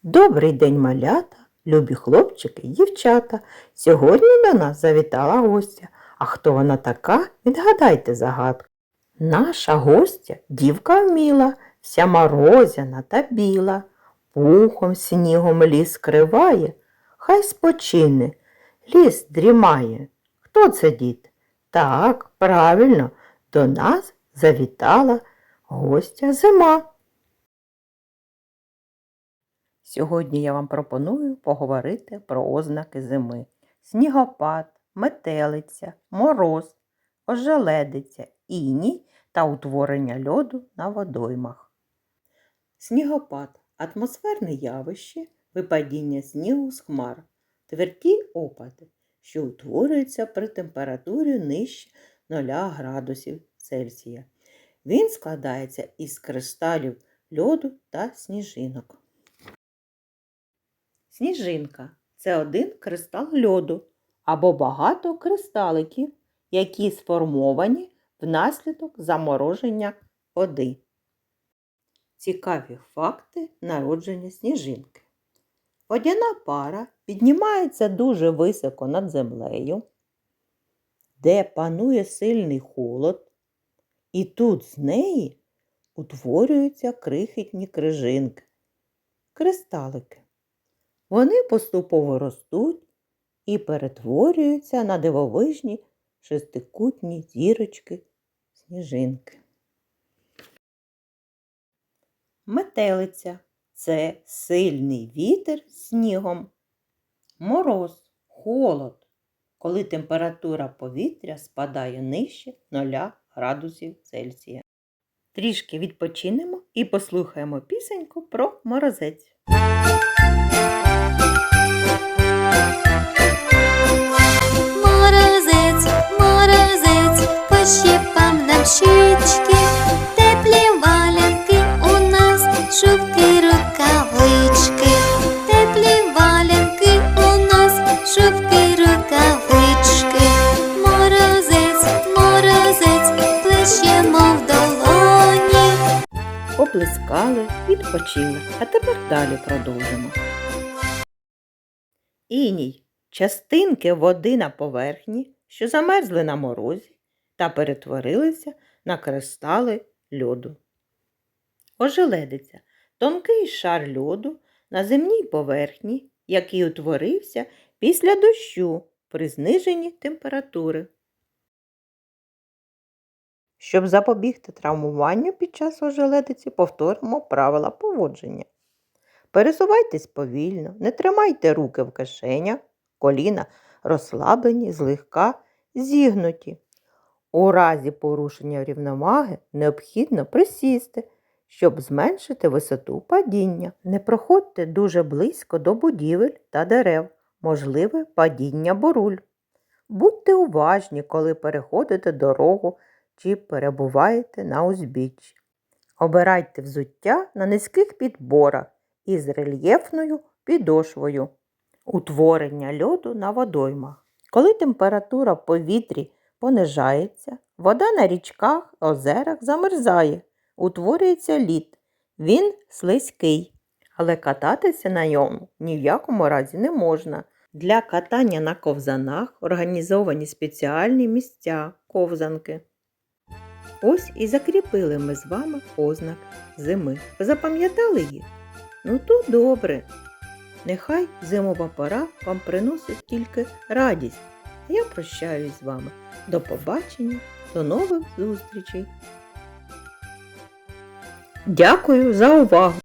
Добрий день, малята, любі хлопчики й дівчата. Сьогодні до нас завітала гостя. А хто вона така? Відгадайте загадку. Наша гостя дівка вміла, вся морозяна та біла. Пухом снігом ліс криває, хай спочине, ліс дрімає. Хто це, дід? Так, правильно, до нас завітала гостя зима. Сьогодні я вам пропоную поговорити про ознаки зими. Снігопад, метелиця, мороз, ожеледиця, іній та утворення льоду на водоймах. Снігопад – атмосферне явище, випадіння снігу з хмар, тверді опади, що утворюються при температурі нижче 0 градусів Цельсія. Він складається із кристалів льоду та сніжинок. Сніжинка – це один кристал льоду або багато кристаликів, які сформовані внаслідок замороження води. Цікаві факти народження сніжинки. Водяна пара піднімається дуже високо над землею, де панує сильний холод, і тут з неї утворюються крихітні крижинки – кристалики. Вони поступово ростуть і перетворюються на дивовижні шестикутні зірочки-сніжинки. Метелиця – це сильний вітер з снігом. Мороз – холод, коли температура повітря спадає нижче 0 градусів Цельсія. Трішки відпочинемо і послухаємо пісеньку про морозець. Морозець, морозець, пощипав нам щічки, теплі валянки у нас, шубки, рукавички, теплі валянки у нас, шубки, рукавички. Морозець, морозець, плещемо в долоні. Поплескали, відпочили, а тепер далі продовжимо. Іній – частинки води на поверхні, що замерзли на морозі та перетворилися на кристали льоду. Ожеледиця – тонкий шар льоду на земній поверхні, який утворився після дощу при зниженні температури. Щоб запобігти травмуванню під час ожеледиці, повторимо правила поводження. Пересувайтесь повільно, не тримайте руки в кишенях, коліна розслаблені, злегка зігнуті. У разі порушення рівноваги необхідно присісти, щоб зменшити висоту падіння. Не проходьте дуже близько до будівель та дерев, можливе падіння буруль. Будьте уважні, коли переходите дорогу чи перебуваєте на узбіччі. Обирайте взуття на низьких підборах із рельєфною підошвою. Утворення льоду на водоймах. Коли температура в повітрі понижається, вода на річках, озерах замерзає, утворюється лід. Він слизький, але кататися на ньому ні в якому разі не можна. Для катання на ковзанах організовані спеціальні місця – ковзанки. Ось і закріпили ми з вами ознак зими. Ви запам'ятали їх? Ну то добре. Нехай зимова пора вам приносить тільки радість. Я прощаюсь з вами. До побачення, до нових зустрічей. Дякую за увагу!